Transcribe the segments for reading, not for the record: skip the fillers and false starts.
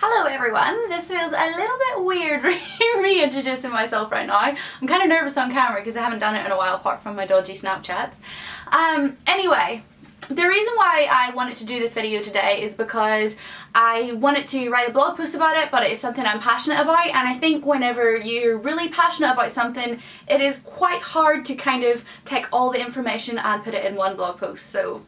Hello everyone, this feels a little bit weird reintroducing myself right now. I'm kind of nervous on camera because I haven't done it in a while apart from my dodgy Snapchats. Anyway, the reason why I wanted to do this video today is because I wanted to write a blog post about it, but it is something I'm passionate about, and I think whenever you're really passionate about something, it is quite hard to kind of take all the information and put it in one blog post. So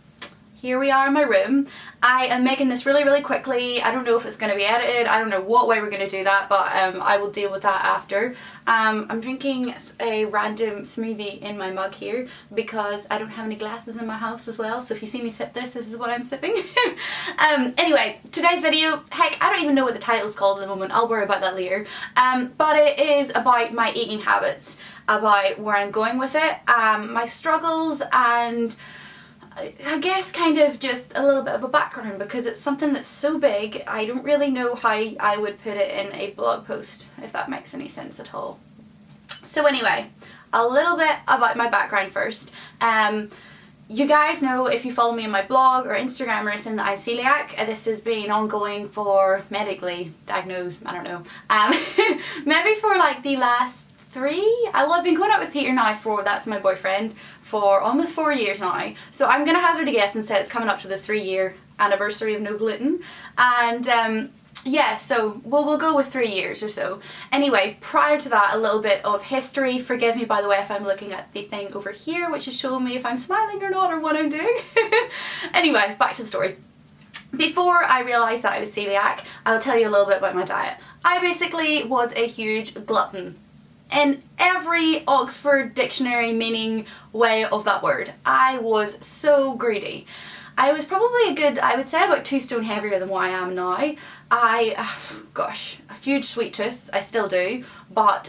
here we are in my room. I am making this really quickly. I don't know if it's going to be edited. I don't know what way we're going to do that, but I will deal with that after. I'm drinking a random smoothie in my mug here because I don't have any glasses in my house as well, so if you see me sip this is what I'm sipping. Anyway, today's video, heck, I don't even know what the title's called at the moment. I'll worry about that later. But it is about my eating habits, about where I'm going with it, my struggles, and I guess kind of just a little bit of a background because it's something that's so big I don't really know how I would put it in a blog post, if that makes any sense at all. So anyway, a little bit about my background first. You guys know, if you follow me on my blog or Instagram or anything, that I'm coeliac. This has been ongoing for, medically diagnosed, I don't know, maybe for like the last I've been going out with Peter now that's my boyfriend, for almost 4 years now. So I'm going to hazard a guess and say it's coming up to the 3-year anniversary of no gluten. And yeah, so we'll go with 3 years or so. Anyway, prior to that, a little bit of history. Forgive me, by the way, if I'm looking at the thing over here, which is showing me if I'm smiling or not or what I'm doing. Anyway, back to the story. Before I realised that I was celiac, I'll tell you a little bit about my diet. I basically was a huge glutton. In every Oxford Dictionary meaning way of that word. I was so greedy. I was probably I would say about 2 stone heavier than what I am now. Gosh, a huge sweet tooth, I still do, but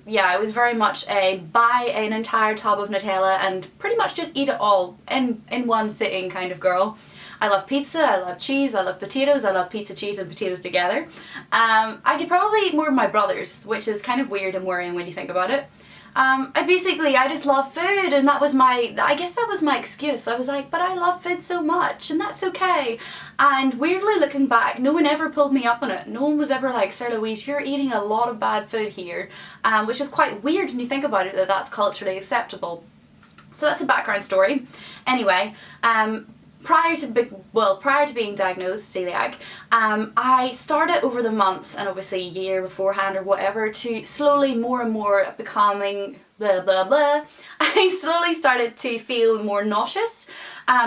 yeah, I was very much a buy an entire tub of Nutella and pretty much just eat it all in one sitting kind of girl. I love pizza, I love cheese, I love potatoes, I love pizza, cheese and potatoes together. I could probably eat more of my brothers, which is kind of weird and worrying when you think about it. I just love food, and I guess that was my excuse. I was like, but I love food so much, and that's okay. And weirdly looking back, no one ever pulled me up on it. No one was ever like, Sarah Louise, you're eating a lot of bad food here, which is quite weird when you think about it, that that's culturally acceptable. So that's the background story. Anyway, prior to being diagnosed celiac, I started over the months and obviously a year beforehand or whatever to slowly more and more becoming blah blah blah. I slowly started to feel more nauseous.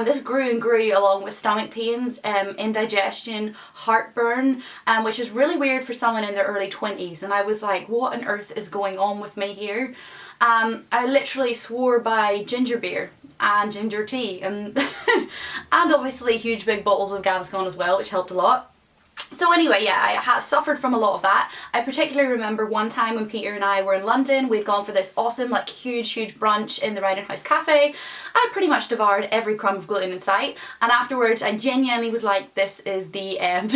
This grew and grew along with stomach pains, indigestion, heartburn, which is really weird for someone in their early 20s, and I was like, what on earth is going on with me here? I literally swore by ginger beer and ginger tea and and obviously huge big bottles of Gaviscon as well, which helped a lot. So anyway, yeah, I have suffered from a lot of that. I particularly remember one time when Peter and I were in London. We'd gone for this awesome, like, huge brunch in the Riding House Cafe. I pretty much devoured every crumb of gluten in sight, and afterwards I genuinely was like, this is the end.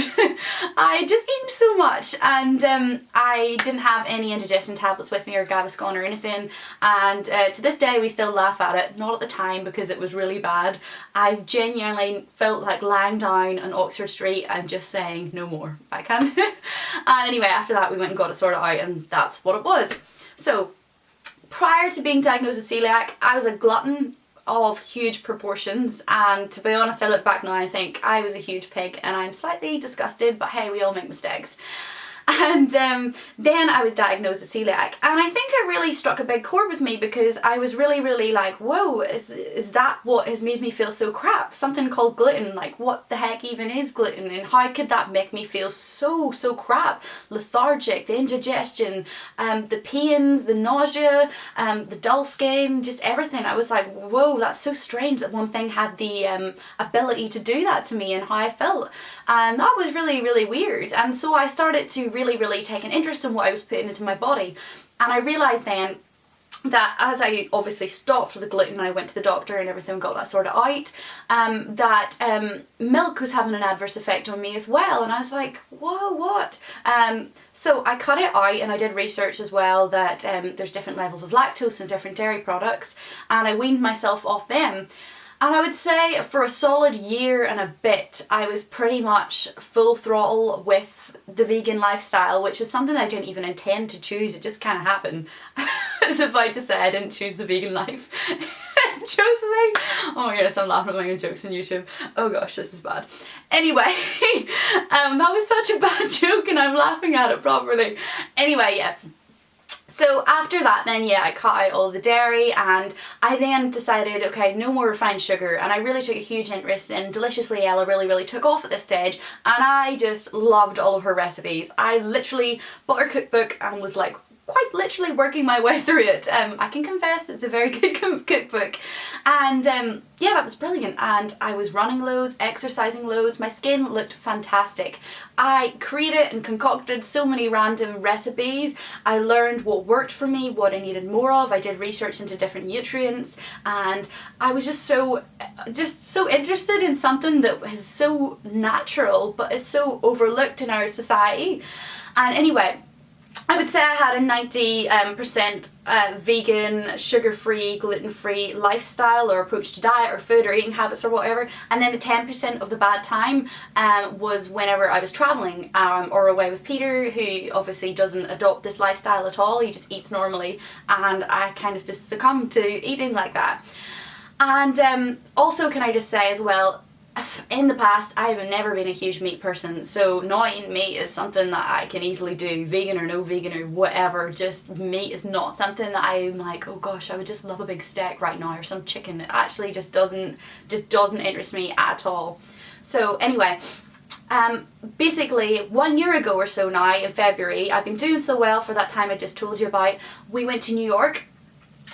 I just eaten so much, and I didn't have any indigestion tablets with me or Gaviscon or anything, and to this day we still laugh at it. Not at the time because it was really bad. I genuinely felt like lying down on Oxford Street and just saying, no more, I can't. And anyway, after that we went and got it sorted out, and that's what it was. So prior to being diagnosed as celiac, I was a glutton of huge proportions, and to be honest, I look back now and I think I was a huge pig, and I'm slightly disgusted, but hey, we all make mistakes. And then I was diagnosed as celiac, and I think it really struck a big chord with me because I was really like, whoa, is that what has made me feel so crap? Something called gluten, like what the heck even is gluten, and how could that make me feel so crap? Lethargic, the indigestion, the pains, the nausea, the dull skin, just everything. I was like, whoa, that's so strange that one thing had the ability to do that to me and how I felt. And that was really weird. And so I started to really take an interest in what I was putting into my body. And I realised then that as I obviously stopped with the gluten and I went to the doctor and everything, got that sorted out, that milk was having an adverse effect on me as well. And I was like, whoa, what? So I cut it out, and I did research as well that there's different levels of lactose in different dairy products, and I weaned myself off them. And I would say for a solid year and a bit, I was pretty much full throttle with the vegan lifestyle, which is something I didn't even intend to choose. It just kind of happened. I was about to say I didn't choose the vegan life. It chose me. Oh my goodness, I'm laughing at my own jokes on YouTube. Oh gosh, this is bad. Anyway, that was such a bad joke and I'm laughing at it properly. Anyway, yeah. So after that then, yeah, I cut out all the dairy and I then decided, okay, no more refined sugar, and I really took a huge interest in Deliciously Ella. Really took off at this stage, and I just loved all of her recipes. I literally bought her cookbook and was like quite literally working my way through it. I can confess it's a very good cookbook, and yeah, that was brilliant, and I was running loads, exercising loads, my skin looked fantastic. I created and concocted so many random recipes. I learned what worked for me, what I needed more of. I did research into different nutrients, and I was just so interested in something that is so natural but is so overlooked in our society. And anyway, I would say I had a 90% vegan, sugar-free, gluten-free lifestyle or approach to diet or food or eating habits or whatever, and then the 10% of the bad time was whenever I was travelling or away with Peter, who obviously doesn't adopt this lifestyle at all. He just eats normally, and I kind of just succumbed to eating like that. And also, can I just say as well, in the past I have never been a huge meat person, so not eating meat is something that I can easily do, vegan or no vegan or whatever. Just meat is not something that I'm like, oh gosh, I would just love a big steak right now or some chicken. It actually just doesn't interest me at all. So anyway, basically 1 year ago or so now, in February, I've been doing so well for that time I just told you about. We went to New York.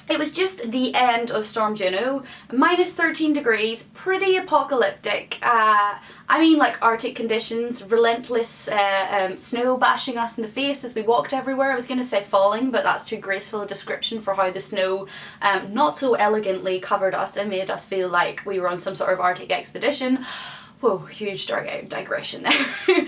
It was just the end of Storm Juno, minus 13 degrees, pretty apocalyptic. I mean, like Arctic conditions, relentless snow bashing us in the face as we walked everywhere. I was going to say falling, but that's too graceful a description for how the snow not so elegantly covered us and made us feel like we were on some sort of Arctic expedition. Whoa, huge digression there.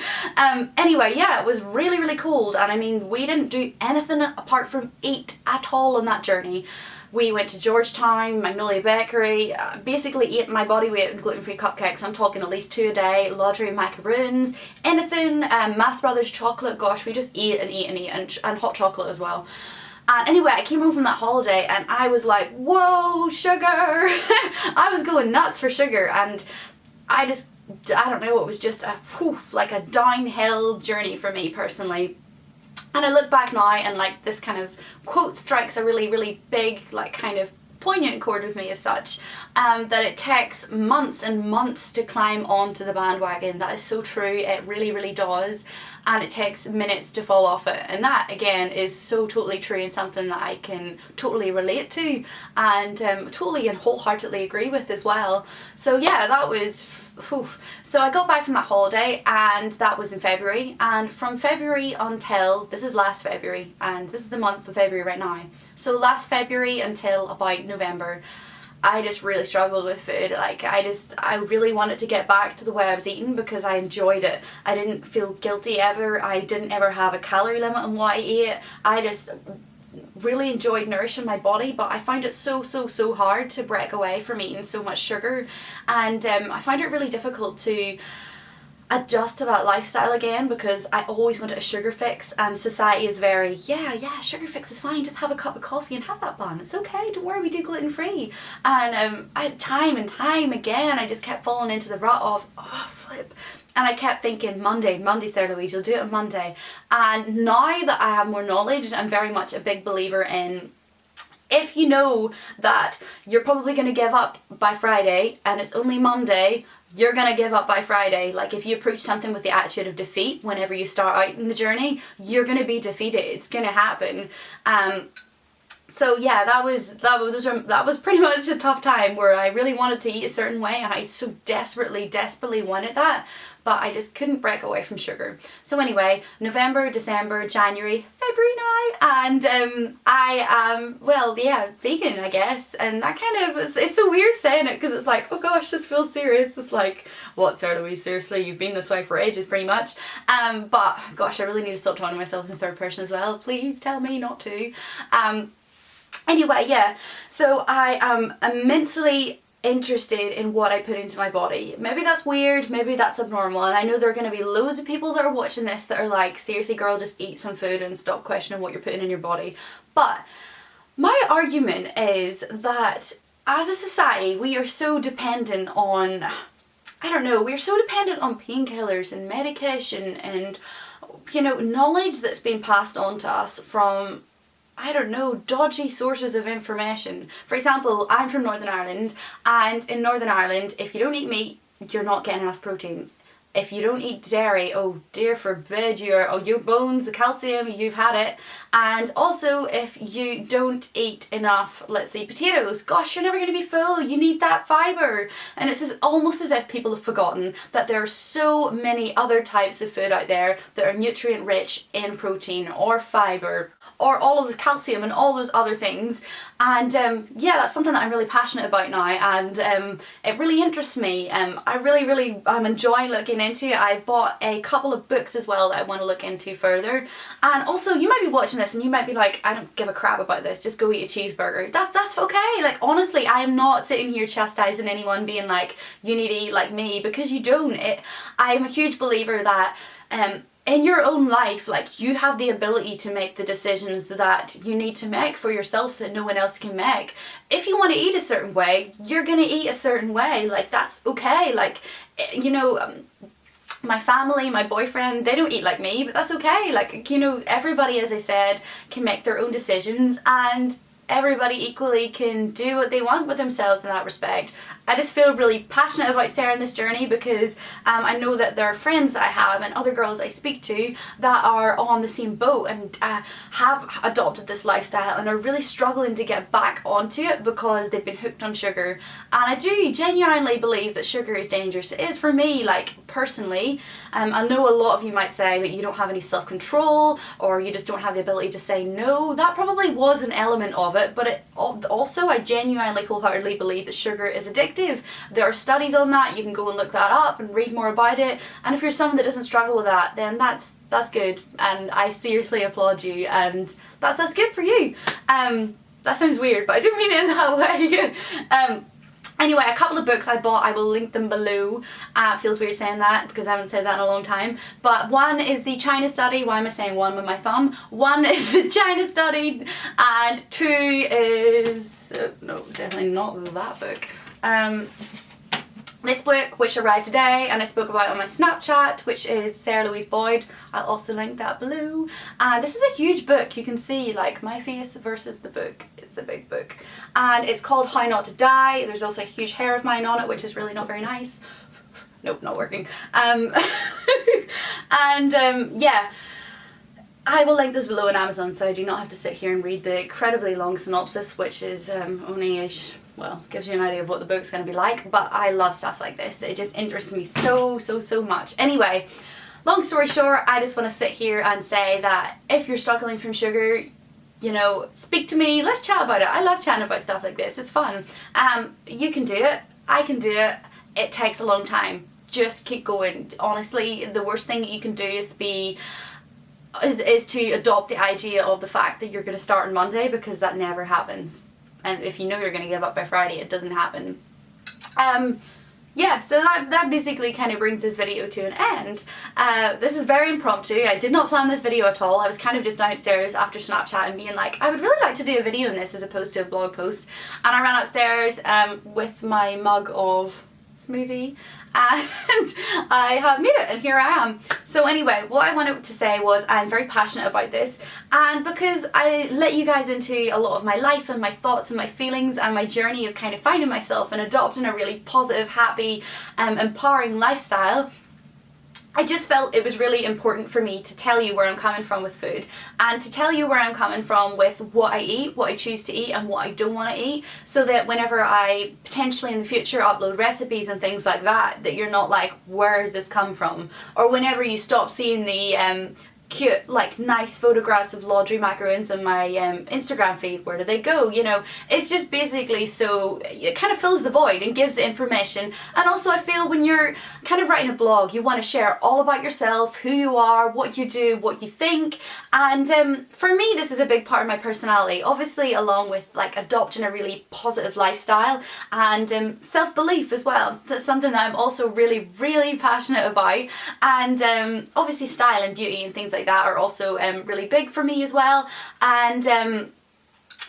Anyway, yeah, it was really cold, and I mean, we didn't do anything apart from eat at all on that journey. We went to Georgetown, Magnolia Bakery, basically ate my body weight in gluten-free cupcakes. I'm talking at least 2 a day, Laudry macaroons, anything, Mass Brothers chocolate. Gosh, we just eat and eat and eat, and hot chocolate as well. And anyway, I came home from that holiday and I was like, whoa, sugar! I was going nuts for sugar, and I don't know, it was just like a downhill journey for me personally. And I look back now and like this kind of quote strikes a really big, like kind of poignant chord with me as such, that it takes months and months to climb onto the bandwagon. That is so true, it really does. And it takes minutes to fall off it, and that again is so totally true and something that I can totally relate to and totally and wholeheartedly agree with as well. So yeah, that was so I got back from that holiday, and that was in February, and from February until, this is last February, and this is the month of February right now, so last February until about November, I just really struggled with food. Like I really wanted to get back to the way I was eating because I enjoyed it. I didn't feel guilty ever. I didn't ever have a calorie limit on what I ate. I just really enjoyed nourishing my body, but I find it so hard to break away from eating so much sugar, and I find it really difficult to adjust to that lifestyle again because I always wanted a sugar fix, and society is very, yeah, sugar fix is fine, just have a cup of coffee and have that bun, it's okay, don't worry, we do gluten free. And time and time again I just kept falling into the rut of, oh flip, and I kept thinking, Monday, Sarah Louise, you'll do it on Monday. And now that I have more knowledge, I'm very much a big believer in, if you know that you're probably going to give up by Friday and it's only Monday, you're going to give up by Friday. Like if you approach something with the attitude of defeat whenever you start out in the journey, you're going to be defeated. It's going to happen. So yeah, that was pretty much a tough time where I really wanted to eat a certain way, and I so desperately wanted that, but I just couldn't break away from sugar. So anyway, November, December, January, February now, and I am, well, yeah, vegan, I guess, and that kind of, it's so weird saying it because it's like, oh gosh, this feels serious. It's like, what, Sarah Louise, seriously, you've been this way for ages pretty much. But gosh, I really need to stop talking to myself in the third person as well. Please tell me not to. Anyway, yeah, so I am immensely interested in what I put into my body. Maybe that's weird, maybe that's abnormal, and I know there are going to be loads of people that are watching this that are like, seriously girl, just eat some food and stop questioning what you're putting in your body. But my argument is that as a society we are so dependent on, I don't know, we're so dependent on painkillers and medication and, you know, knowledge that's been passed on to us from, I don't know, dodgy sources of information. For example, I'm from Northern Ireland, and in Northern Ireland, if you don't eat meat, you're not getting enough protein. If you don't eat dairy, oh dear forbid, your bones, the calcium, you've had it. And also, if you don't eat enough, let's say potatoes, gosh, you're never going to be full. You need that fibre. And it's almost as if people have forgotten that there are so many other types of food out there that are nutrient rich in protein or fibre or all of this calcium and all those other things. And yeah, that's something that I'm really passionate about now, and it really interests me. I'm enjoying looking into it. I bought a couple of books as well that I want to look into further. And also, you might be watching this and you might be like, I don't give a crap about this, just go eat a cheeseburger. That's okay. Like, honestly, I am not sitting here chastising anyone being like, you need to eat like me, because you don't. I'm a huge believer that in your own life, like, you have the ability to make the decisions that you need to make for yourself that no one else can make. If you want to eat a certain way, you're gonna eat a certain way. Like, that's okay. Like, you know, my family, my boyfriend, they don't eat like me, but that's okay. Like, you know, everybody, as I said, can make their own decisions, and everybody equally can do what they want with themselves in that respect. I just feel really passionate about sharing this journey because I know that there are friends that I have and other girls I speak to that are on the same boat and have adopted this lifestyle and are really struggling to get back onto it because they've been hooked on sugar. And I do genuinely believe that sugar is dangerous. It is for me, like, personally. I know a lot of you might say that you don't have any self-control or you just don't have the ability to say no. That probably was an element of it, but also I genuinely wholeheartedly believe that sugar is addictive. There are studies on that. You can go and look that up and read more about it. And if you're someone that doesn't struggle with that, then that's good, and I seriously applaud you, and that's good for you. That sounds weird, but I didn't mean it in that way. Anyway, a couple of books I bought, I will link them below. Feels weird saying that because I haven't said that in a long time. But one is the China Study. Why am I saying one with my thumb? One is the China Study, and two is, no, definitely not that book. This book, which arrived today and I spoke about on my Snapchat, which is Sarah Louise Boyd. I'll also link that below. This is a huge book. You can see, like, my face versus the book. It's a big book. And it's called How Not to Die. There's also a huge hair of mine on it, which is really not very nice. Nope, not working. Yeah. I will link this below on Amazon, so I do not have to sit here and read the incredibly long synopsis, which is only well, gives you an idea of what the book's going to be like. But I love stuff like this. It just interests me so much. Anyway, long story short, I just want to sit here and say that if you're struggling from sugar, you know, speak to me. Let's chat about it. I love chatting about stuff like this. It's fun. You can do it. I can do it. It takes a long time. Just keep going. Honestly, the worst thing that you can do is to adopt the idea of the fact that you're going to start on Monday, because that never happens. And if you know you're going to give up by Friday, it doesn't happen. Yeah, so that basically kind of brings this video to an end. This is very impromptu. I did not plan this video at all. I was kind of just downstairs after Snapchat and being like, I would really like to do a video on this as opposed to a blog post. And I ran upstairs with my mug of smoothie, and I have made it, and here I am. So anyway, what I wanted to say was I'm very passionate about this, and because I let you guys into a lot of my life and my thoughts and my feelings and my journey of kind of finding myself and adopting a really positive, happy, empowering lifestyle, I just felt it was really important for me to tell you where I'm coming from with food, and to tell you where I'm coming from with what I eat, what I choose to eat, and what I don't want to eat, so that whenever I potentially in the future upload recipes and things like that, that you're not like, where has this come from? Or whenever you stop seeing the cute, like, nice photographs of laundry macaroons on my Instagram feed. Where do they go? You know, it's just basically so it kind of fills the void and gives the information. And also I feel when you're kind of writing a blog, you want to share all about yourself, who you are, what you do, what you think. And for me, this is a big part of my personality, obviously, along with like adopting a really positive lifestyle and self-belief as well. That's something that I'm also really, really passionate about. And obviously style and beauty and things like that are also really big for me as well. And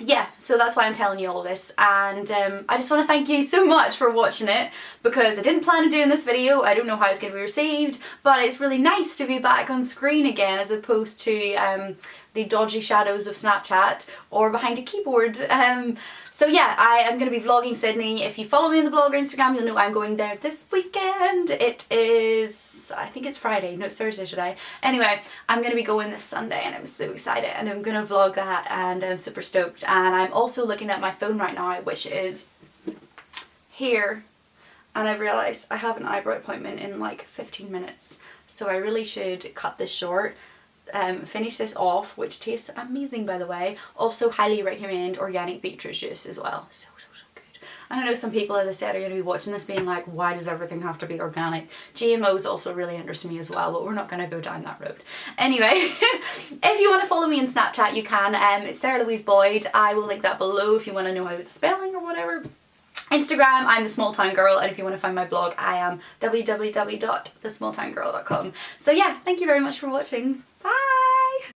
yeah, so that's why I'm telling you all this. And I just want to thank you so much for watching it, because I didn't plan on doing this video. I don't know how it's going to be received, but it's really nice to be back on screen again, as opposed to the dodgy shadows of Snapchat or behind a keyboard. So yeah, I am going to be vlogging Sydney. If you follow me on the blog or Instagram, you'll know I'm going there this weekend. It is, I think it's Friday. No, it's Thursday today. Anyway, I'm going to be going this Sunday and I'm so excited, and I'm going to vlog that, and I'm super stoked. And I'm also looking at my phone right now, which is here, and I've realised I have an eyebrow appointment in like 15 minutes. So I really should cut this short. Finish this off, which tastes amazing, by the way. Also highly recommend organic beetroot juice as well. So good. And I know some people, as I said, are going to be watching this being like, why does everything have to be organic? GMOs also really interest me as well, but we're not going to go down that road. Anyway, if you want to follow me on Snapchat, you can. It's Sarah Louise Boyd. I will link that below if you want to know how the spelling or whatever. Instagram, I'm the Small Town Girl, and if you want to find my blog, I am www.thesmalltowngirl.com. So yeah, thank you very much for watching.